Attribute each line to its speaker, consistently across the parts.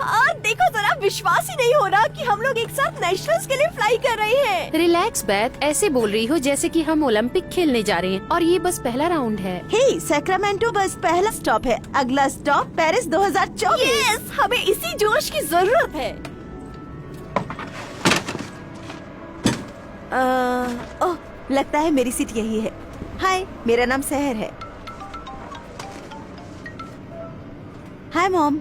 Speaker 1: हाँ देखो जरा, विश्वास ही नहीं हो रहा कि हम लोग एक साथ नेशनल्स के लिए फ्लाई कर रहे हैं।
Speaker 2: रिलैक्स बैथ, ऐसे बोल रही हो जैसे कि हम ओलंपिक खेलने जा रहे हैं और ये बस पहला राउंड है।
Speaker 3: हे, सैक्रामेंटो बस पहला स्टॉप है, अगला स्टॉप पेरिस 2024।
Speaker 1: यस, हमें इसी जोश की जरूरत है।
Speaker 3: ओह, लगता है मेरी सीट यही है। हाय, मेरा नाम सहर है। Hi mom.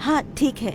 Speaker 3: हाँ ठीक है।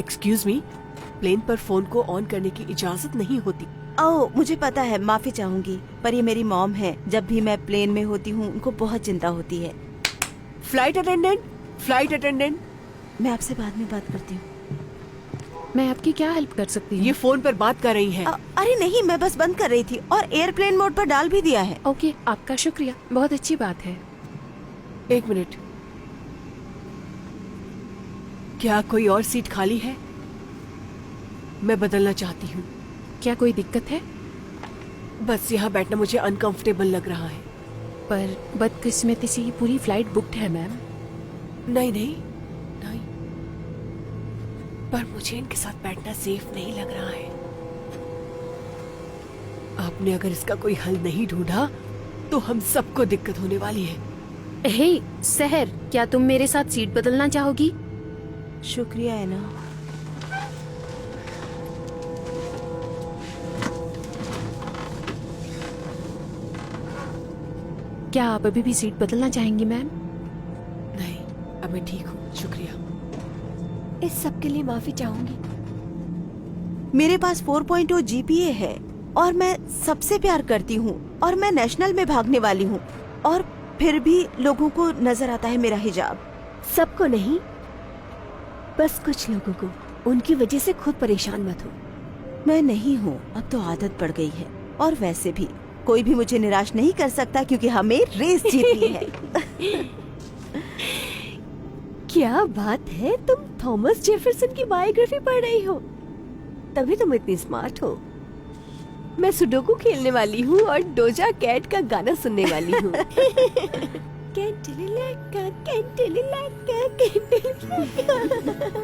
Speaker 1: एक्सक्यूज मी, प्लेन पर फोन को ऑन करने की इजाजत नहीं होती।
Speaker 3: ओह, मुझे पता है, माफी चाहूंगी, पर ये मेरी मॉम है। जब भी मैं प्लेन में होती हूँ उनको बहुत चिंता होती है।
Speaker 1: फ्लाइट अटेंडेंट, फ्लाइट अटेंडेंट,
Speaker 3: मैं आपसे बाद में बात करती हूँ।
Speaker 2: मैं आपकी क्या हेल्प कर सकती हूँ?
Speaker 1: ये फोन पर बात कर रही हैं।
Speaker 3: अरे नहीं, मैं बस बंद कर रही थी और एयरप्लेन मोड पर डाल भी दिया है।
Speaker 2: ओके, आपका शुक्रिया, बहुत अच्छी बात है।
Speaker 1: एक मिनट, क्या कोई और सीट खाली है? मैं बदलना चाहती हूँ।
Speaker 2: क्या कोई दिक्कत है?
Speaker 1: बस यहाँ बैठना मुझे अनकंफर्टेबल लग रहा है।
Speaker 2: पर बदकिस्मती से ये पूरी फ्लाइट बुक्ड है मैम।
Speaker 1: नहीं नहीं नहीं, पर मुझे इनके साथ बैठना सेफ नहीं लग रहा है। आपने अगर इसका कोई हल नहीं ढूंढा तो हम सबको दिक्कत होने वाली है।
Speaker 2: हे सहर, क्या तुम मेरे साथ सीट बदलना चाहोगी?
Speaker 3: शुक्रिया है ना।
Speaker 2: क्या आप अभी भी सीट बदलना चाहेंगी मैम?
Speaker 1: नहीं, अब मैं ठीक हूँ, शुक्रिया।
Speaker 3: इस सब के लिए माफी चाहूंगी। मेरे पास 4.0 GPA है और मैं सबसे प्यार करती हूँ और मैं नेशनल में भागने वाली हूँ, और फिर भी लोगों को नजर आता है मेरा हिजाब।
Speaker 1: सबको नहीं, बस कुछ लोगों को। उनकी वजह से खुद परेशान मत हो।
Speaker 3: मैं नहीं हूँ, अब तो आदत पड़ गई है। और वैसे भी कोई भी मुझे निराश नहीं कर सकता क्योंकि हमें रेस जीतनी है।
Speaker 1: क्या बात है, तुम थॉमस जेफरसन की बायोग्राफी पढ़ रही हो, तभी तुम इतनी स्मार्ट हो। मैं सुडोकू खेलने वाली हूँ और डोजा कैट का गाना सुनने वाली हूँ। कैंटिलिलाका, कैंटिलिलाका, कैंटिलिलाका।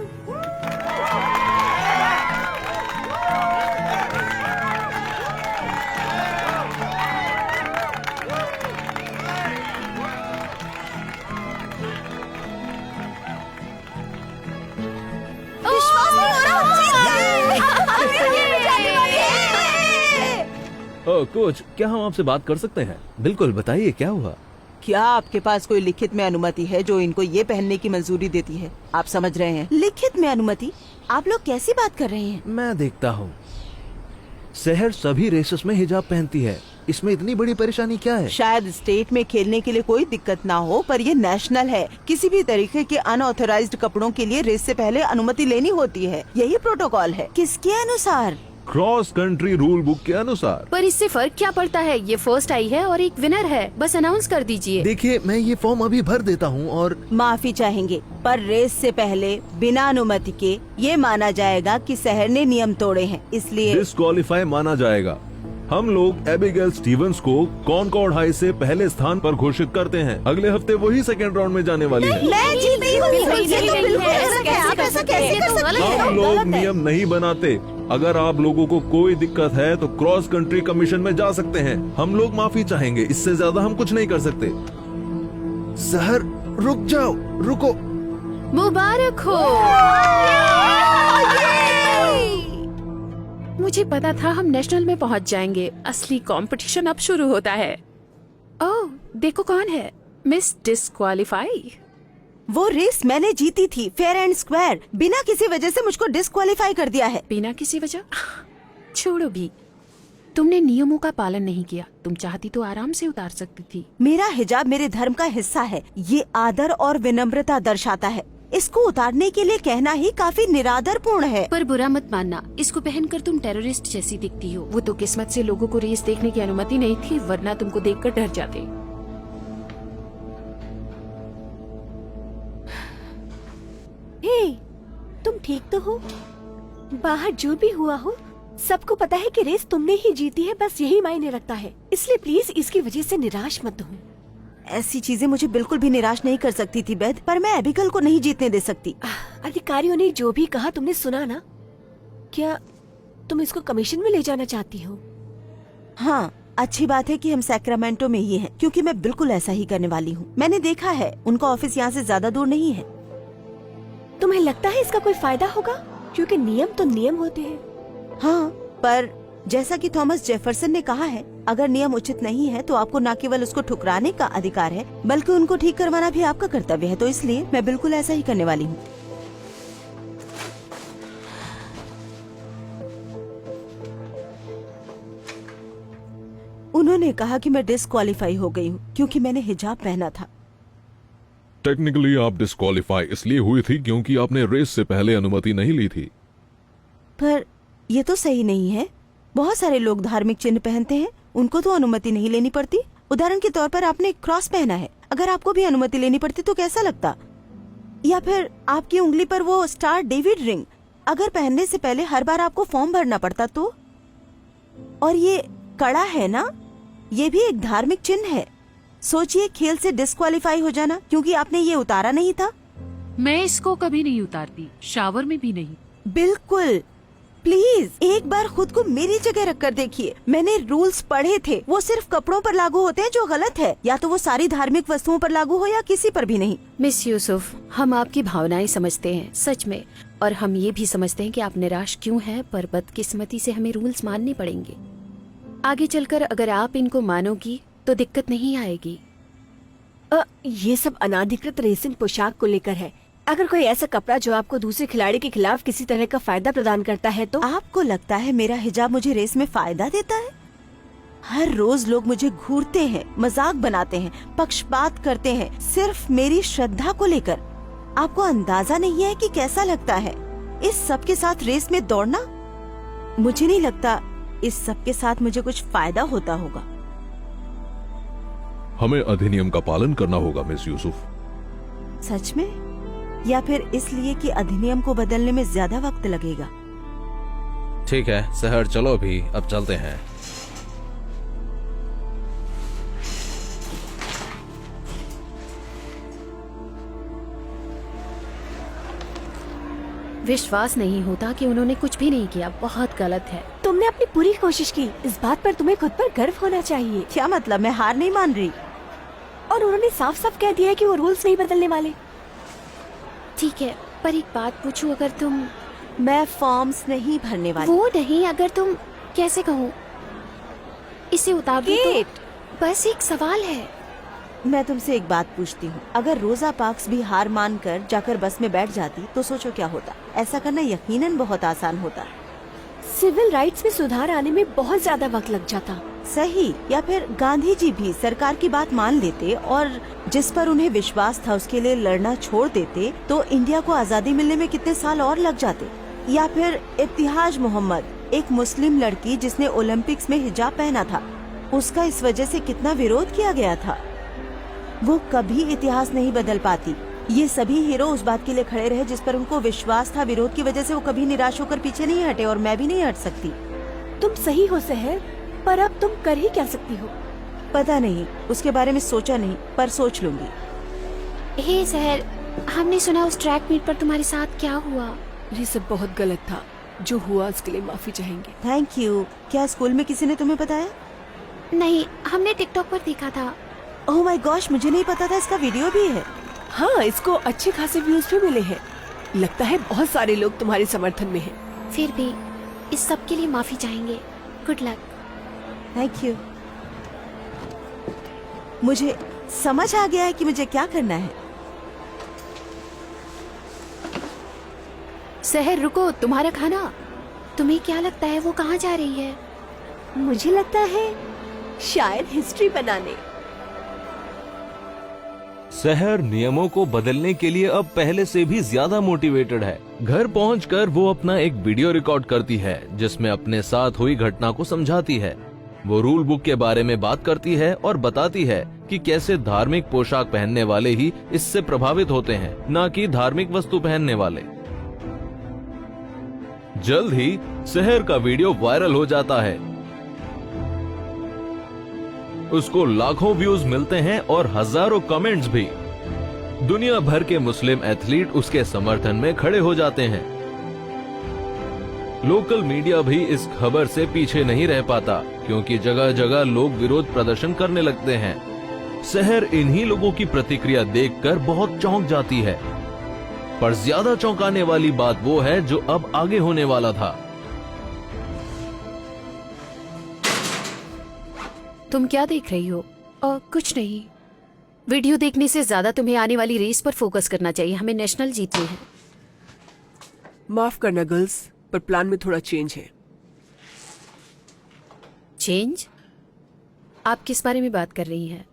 Speaker 4: ओह कोच, क्या हम आपसे बात कर सकते हैं? बिल्कुल, बताइए क्या हुआ?
Speaker 3: क्या आपके पास कोई लिखित में अनुमति है जो इनको ये पहनने की मंजूरी देती है? आप समझ रहे हैं, लिखित में अनुमति? आप लोग कैसी बात कर रहे हैं?
Speaker 4: मैं देखता हूँ। शहर सभी रेसेस में हिजाब पहनती है, इसमें इतनी बड़ी परेशानी क्या है?
Speaker 3: शायद स्टेट में खेलने के लिए कोई दिक्कत ना हो, पर ये नेशनल है। किसी भी तरीके के अनऑथराइज्ड कपड़ों के लिए रेस से पहले अनुमति लेनी होती है। यही प्रोटोकॉल है। किसके अनुसार?
Speaker 4: क्रॉस कंट्री रूल बुक के अनुसार।
Speaker 2: पर इससे फर्क क्या पड़ता है? ये फर्स्ट आई है और एक विनर है, बस अनाउंस कर दीजिए।
Speaker 4: देखिए, मैं ये फॉर्म अभी भर देता हूँ और
Speaker 3: माफी चाहेंगे, पर रेस से पहले बिना अनुमति के ये माना जाएगा कि शहर ने नियम तोड़े हैं, इसलिए
Speaker 4: डिस्क्वालीफाई माना जाएगा। हम लोग एबिगेल स्टीवंस को कॉनकॉर्ड हाई से पहले स्थान पर घोषित करते हैं। अगले हफ्ते वही सेकेंड राउंड में जाने वाली है।
Speaker 3: मैं जीती हूँ। ये तो बिल्कुल गलत है। आप ऐसा कैसे कर सकते हैं?
Speaker 4: हम लोग
Speaker 3: गलत है।
Speaker 4: नियम नहीं बनाते। अगर आप लोगों को कोई दिक्कत है तो क्रॉस कंट्री कमीशन में जा सकते हैं। हम लोग माफी चाहेंगे, इससे ज्यादा हम कुछ नहीं कर सकते। सहर, रुक जाओ, रुको।
Speaker 2: मुबारक हो। मुझे पता था हम नेशनल में पहुंच जाएंगे। असली कंपटीशन अब शुरू होता है। ओह, देखो कौन है, मिस डिस्क्वालीफाई।
Speaker 3: वो रेस मैंने जीती थी, फेयर एंड स्क्वायर। बिना किसी वजह से मुझको डिस्क्वालीफाई कर दिया है।
Speaker 2: बिना किसी वजह? छोड़ो भी, तुमने नियमों का पालन नहीं किया। तुम चाहती तो आराम से उतार सकती थी।
Speaker 3: मेरा हिजाब मेरे धर्म का हिस्सा है। ये आदर और विनम्रता दर्शाता है। इसको उतारने के लिए कहना ही काफी निरादरपूर्ण है।
Speaker 2: पर बुरा मत मानना, इसको पहनकर तुम टेररिस्ट जैसी दिखती हो। वो तो किस्मत से लोगों को रेस देखने की अनुमति नहीं थी, वरना तुमको देखकर डर जाते।
Speaker 1: ठीक तो हो? बाहर जो भी हुआ हो, सबको पता है कि रेस तुमने ही जीती है, बस यही मायने रखता है। इसलिए प्लीज इसकी वजह से निराश मत हो।
Speaker 3: ऐसी चीजें मुझे बिल्कुल भी निराश नहीं कर सकती थी बेथ, पर मैं एबिगेल को नहीं जीतने दे सकती।
Speaker 1: अधिकारियों ने जो भी कहा तुमने सुना ना? क्या तुम इसको कमीशन में ले जाना चाहती हो?
Speaker 3: हाँ, अच्छी बात है कि हम सैक्रामेंटो में ही हैं, क्योंकि मैं बिल्कुल ऐसा ही करने वाली हूँ। मैंने देखा है, उनका ऑफिस यहाँ से ज्यादा दूर नहीं है।
Speaker 1: तुम्हें लगता है इसका कोई फायदा होगा? क्योंकि नियम तो नियम होते हैं।
Speaker 3: हाँ, पर जैसा कि थॉमस जेफरसन ने कहा है, अगर नियम उचित नहीं है तो आपको न केवल उसको ठुकराने का अधिकार है, बल्कि उनको ठीक करवाना भी आपका कर्तव्य है। तो इसलिए मैं बिल्कुल ऐसा ही करने वाली हूँ। उन्होंने कहा कि मैं डिस्क्वालीफाई हो गई हूँ क्योंकि मैंने हिजाब पहना था।
Speaker 4: टेक्निकली आप डिस्क्वालीफाई इसलिए हुई थी क्योंकि आपने रेस से पहले अनुमति नहीं ली थी।
Speaker 3: पर ये तो सही नहीं है। बहुत सारे लोग धार्मिक चिन्ह पहनते हैं, उनको तो अनुमति नहीं लेनी पड़ती। उदाहरण के तौर पर आपने एक क्रॉस पहना है, अगर आपको भी अनुमति लेनी पड़ती तो कैसा लगता? या फिर आपकी उंगली पर वो स्टार डेविड रिंग, अगर पहनने से पहले हर बार आपको फॉर्म भरना पड़ता तो? और ये कड़ा है ना, ये भी एक धार्मिक चिन्ह है। सोचिए, खेल से डिस्क्वालीफाई हो जाना क्योंकि आपने ये उतारा नहीं था।
Speaker 2: मैं इसको कभी नहीं उतारती, शावर में भी नहीं।
Speaker 3: बिल्कुल, प्लीज एक बार खुद को मेरी जगह रखकर देखिए। मैंने रूल्स पढ़े थे, वो सिर्फ कपड़ों पर लागू होते हैं जो गलत है, या तो वो सारी धार्मिक वस्तुओं पर लागू हो या किसी पर भी नहीं।
Speaker 5: मिस यूसुफ, हम आपकी भावनाएं समझते हैं सच में, और हम ये भी समझते हैं कि आप निराश क्यों हैं, पर बदकिस्मती से हमें रूल्स मानने पड़ेंगे। आगे चलकर अगर आप इनको मानोगी तो दिक्कत नहीं आएगी।
Speaker 1: ये सब अनाधिकृत रेसिंग पोशाक को लेकर है। अगर कोई ऐसा कपड़ा जो आपको दूसरे खिलाड़ी के खिलाफ किसी तरह का फायदा प्रदान करता है तो?
Speaker 3: आपको लगता है मेरा हिजाब मुझे रेस में फायदा देता है? हर रोज लोग मुझे घूरते हैं, मजाक बनाते हैं, पक्षपात करते हैं, सिर्फ मेरी श्रद्धा को लेकर। आपको अंदाजा नहीं है कि कैसा लगता है इस सब के साथ रेस में दौड़ना? मुझे नहीं लगता इस सब के साथ मुझे कुछ फायदा होता होगा।
Speaker 4: हमें अधिनियम का पालन करना होगा मिस यूसुफ।
Speaker 3: सच में? या फिर इसलिए कि अधिनियम को बदलने में ज्यादा वक्त लगेगा?
Speaker 6: ठीक है सहर, चलो अभी अब चलते हैं।
Speaker 5: विश्वास नहीं होता कि उन्होंने कुछ भी नहीं किया, बहुत गलत है।
Speaker 1: तुमने अपनी पूरी कोशिश की, इस बात पर तुम्हें खुद पर गर्व होना चाहिए।
Speaker 3: क्या मतलब? मैं हार नहीं मान रही।
Speaker 1: और उन्होंने साफ साफ कह दिया है कि वो रूल्स नहीं बदलने वाले।
Speaker 5: ठीक है, पर एक बात पूछूं, अगर तुम
Speaker 3: मैं फॉर्म्स नहीं भरने वाली।
Speaker 5: वो नहीं, अगर तुम कैसे कहूँ, इसे उतार दो
Speaker 1: केट,
Speaker 5: तो बस एक सवाल है।
Speaker 3: मैं तुमसे एक बात पूछती हूँ, अगर रोजा पार्क्स भी हार मानकर जाकर बस में बैठ जाती तो सोचो क्या होता? ऐसा करना यकीनन बहुत आसान होता।
Speaker 1: सिविल राइट्स में सुधार आने में बहुत ज्यादा वक्त लग जाता।
Speaker 3: सही, या फिर गांधी जी भी सरकार की बात मान लेते और जिस पर उन्हें विश्वास था उसके लिए लड़ना छोड़ देते तो इंडिया को आजादी मिलने में कितने साल और लग जाते। या फिर इब्तिहाज मोहम्मद, एक मुस्लिम लड़की जिसने ओलंपिक्स में हिजाब पहना था, उसका इस वजह से कितना विरोध किया गया था। वो कभी इतिहास नहीं बदल पाती। ये सभी हीरो उस बात के लिए खड़े रहे जिस पर उनको विश्वास था। विरोध की वजह से वो कभी निराश होकर पीछे नहीं हटे, और मैं भी नहीं हट सकती।
Speaker 1: तुम सही हो सहर, पर अब तुम कर ही क्या सकती हो?
Speaker 3: पता नहीं, उसके बारे में सोचा नहीं, पर सोच लूंगी।
Speaker 5: हे सहर, हमने सुना उस ट्रैक मीट पर तुम्हारे साथ क्या हुआ?
Speaker 1: ये सब बहुत गलत था। जो हुआ उसके लिए माफी चाहेंगे।
Speaker 3: Thank you. क्या स्कूल में किसी ने तुम्हें बताया?
Speaker 5: नहीं, हमने टिकटॉक पर देखा था।
Speaker 3: ओह माय गॉश, मुझे नहीं पता था इसका वीडियो भी है।
Speaker 1: हाँ, इसको अच्छे खासे व्यूज भी मिले हैं। लगता है बहुत सारे लोग तुम्हारे समर्थन में हैं।
Speaker 5: फिर भी इस सब के लिए माफी चाहेंगे। Good luck.
Speaker 3: Thank you. मुझे समझ आ गया है कि मुझे क्या करना है।
Speaker 5: सहर रुको, तुम्हारा खाना। तुम्हें क्या लगता है वो कहाँ जा रही है?
Speaker 1: मुझे लगता है शायद हिस्ट्री बनाने।
Speaker 6: सहर नियमों को बदलने के लिए अब पहले से भी ज्यादा मोटिवेटेड है। घर पहुंचकर वो अपना एक वीडियो रिकॉर्ड करती है जिसमें अपने साथ हुई घटना को समझाती है। वो रूल बुक के बारे में बात करती है और बताती है कि कैसे धार्मिक पोशाक पहनने वाले ही इससे प्रभावित होते हैं, न कि धार्मिक वस्तु पहनने वाले। जल्द ही शहर का वीडियो वायरल हो जाता है। उसको लाखों व्यूज मिलते हैं और हजारों कमेंट्स भी। दुनिया भर के मुस्लिम एथलीट उसके समर्थन में खड़े हो जाते हैं। लोकल मीडिया भी इस खबर से पीछे नहीं रह पाता, क्योंकि जगह जगह लोग विरोध प्रदर्शन करने लगते हैं। शहर इन्हीं लोगों की प्रतिक्रिया देखकर बहुत चौंक जाती है। पर ज्यादा चौंकाने वाली बात वो है जो अब आगे होने वाला था।
Speaker 5: तुम क्या देख रही हो? कुछ नहीं। वीडियो देखने से ज्यादा तुम्हें आने वाली रेस पर फोकस करना चाहिए। हमें नेशनल जीतनी है।
Speaker 7: माफ करना गर्ल्स, पर प्लान में थोड़ा चेंज है।
Speaker 5: चेंज? आप किस बारे में बात कर रही हैं?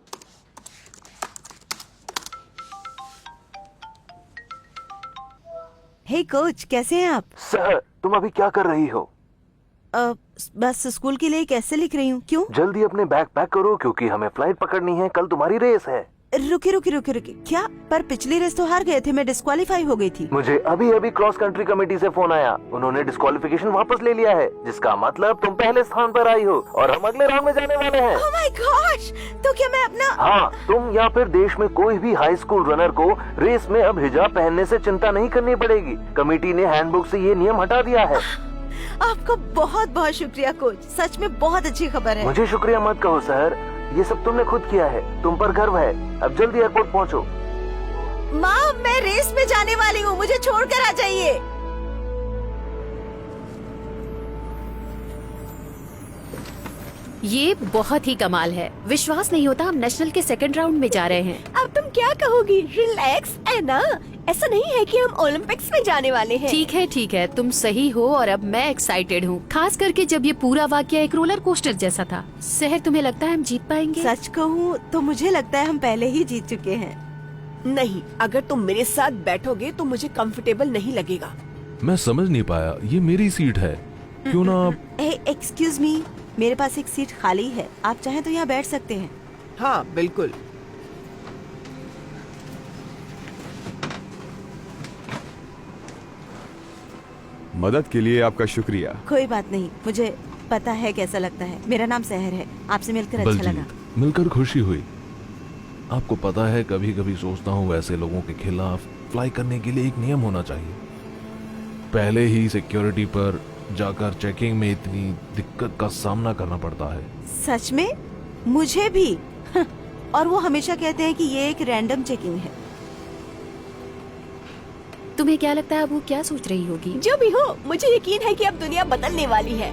Speaker 3: हे कोच, कैसे हैं आप?
Speaker 8: सर, तुम अभी क्या कर रही हो?
Speaker 3: बस स्कूल के लिए कैसे लिख रही हूँ। क्यों?
Speaker 8: जल्दी अपने बैग पैक करो, क्योंकि हमें फ्लाइट पकड़नी है। कल तुम्हारी रेस है।
Speaker 3: रुकी। क्या? पर पिछली रेस तो हार गए थे, मैं डिस्क्वालीफाई हो गई थी।
Speaker 8: मुझे अभी अभी क्रॉस कंट्री कमेटी से फोन आया। उन्होंने डिस्क्वालिफिकेशन वापस ले लिया है, जिसका मतलब तुम पहले स्थान पर आई हो और हम अगले राउंड में जाने वाले हैं।
Speaker 3: Oh my gosh! तो क्या मैं अपना...
Speaker 8: हाँ, तुम या फिर देश में कोई भी हाई स्कूल रनर को रेस में अब हिजाब पहनने से चिंता नहीं करनी पड़ेगी। कमेटी ने हैंडबुक से ये नियम हटा दिया है।
Speaker 3: आपका बहुत बहुत शुक्रिया कोच, सच में बहुत अच्छी खबर है।
Speaker 8: मुझे शुक्रिया मत कहो सर, ये सब तुमने खुद किया है। तुम पर गर्व है। अब जल्दी एयरपोर्ट पहुंचो।
Speaker 3: माँ, मैं रेस में जाने वाली हूँ, मुझे छोड़कर आ जाइए।
Speaker 5: ये बहुत ही कमाल है। विश्वास नहीं होता हम नेशनल के सेकंड राउंड में जा रहे हैं।
Speaker 1: अब तुम क्या कहोगी? रिलैक्स है ना, ऐसा नहीं है कि हम ओलंपिक्स में जाने वाले हैं।
Speaker 5: ठीक है, तुम सही हो और अब मैं एक्साइटेड हूँ, खास करके जब ये पूरा वाकया एक रोलर कोस्टर जैसा था। शहर, तुम्हें लगता है हम जीत पाएंगे?
Speaker 3: सच कहूँ तो मुझे लगता है हम पहले ही जीत चुके हैं।
Speaker 1: नहीं, अगर तुम मेरे साथ बैठोगे तो मुझे कंफर्टेबल नहीं लगेगा।
Speaker 4: मैं समझ नहीं पाया, ये मेरी सीट है, क्यों ना आप...
Speaker 3: एक्सक्यूज मी, मेरे पास एक सीट खाली है, आप चाहें तो यहाँ बैठ सकते हैं।
Speaker 7: हाँ बिल्कुल।
Speaker 9: मदद के लिए आपका शुक्रिया।
Speaker 3: कोई बात नहीं, मुझे पता है कैसा लगता है। मेरा नाम सहर है, आपसे मिलकर अच्छा लगा।
Speaker 4: बलजीत, मिलकर खुशी हुई। आपको पता है, कभी कभी सोचता हूँ वैसे लोगों के खिलाफ फ्लाई करने के लिए एक नियम होना चाहिए। पहले ही सिक्योरिटी पर जाकर चेकिंग में इतनी दिक्कत का सामना करना पड़ता है।
Speaker 3: सच में? मुझे भी। और वो हमेशा कहते हैं कि ये एक रैंडम चेकिंग है।
Speaker 5: तुम्हें क्या लगता है अब वो क्या सोच रही होगी?
Speaker 1: जो भी हो, मुझे यकीन है कि अब दुनिया बदलने वाली है।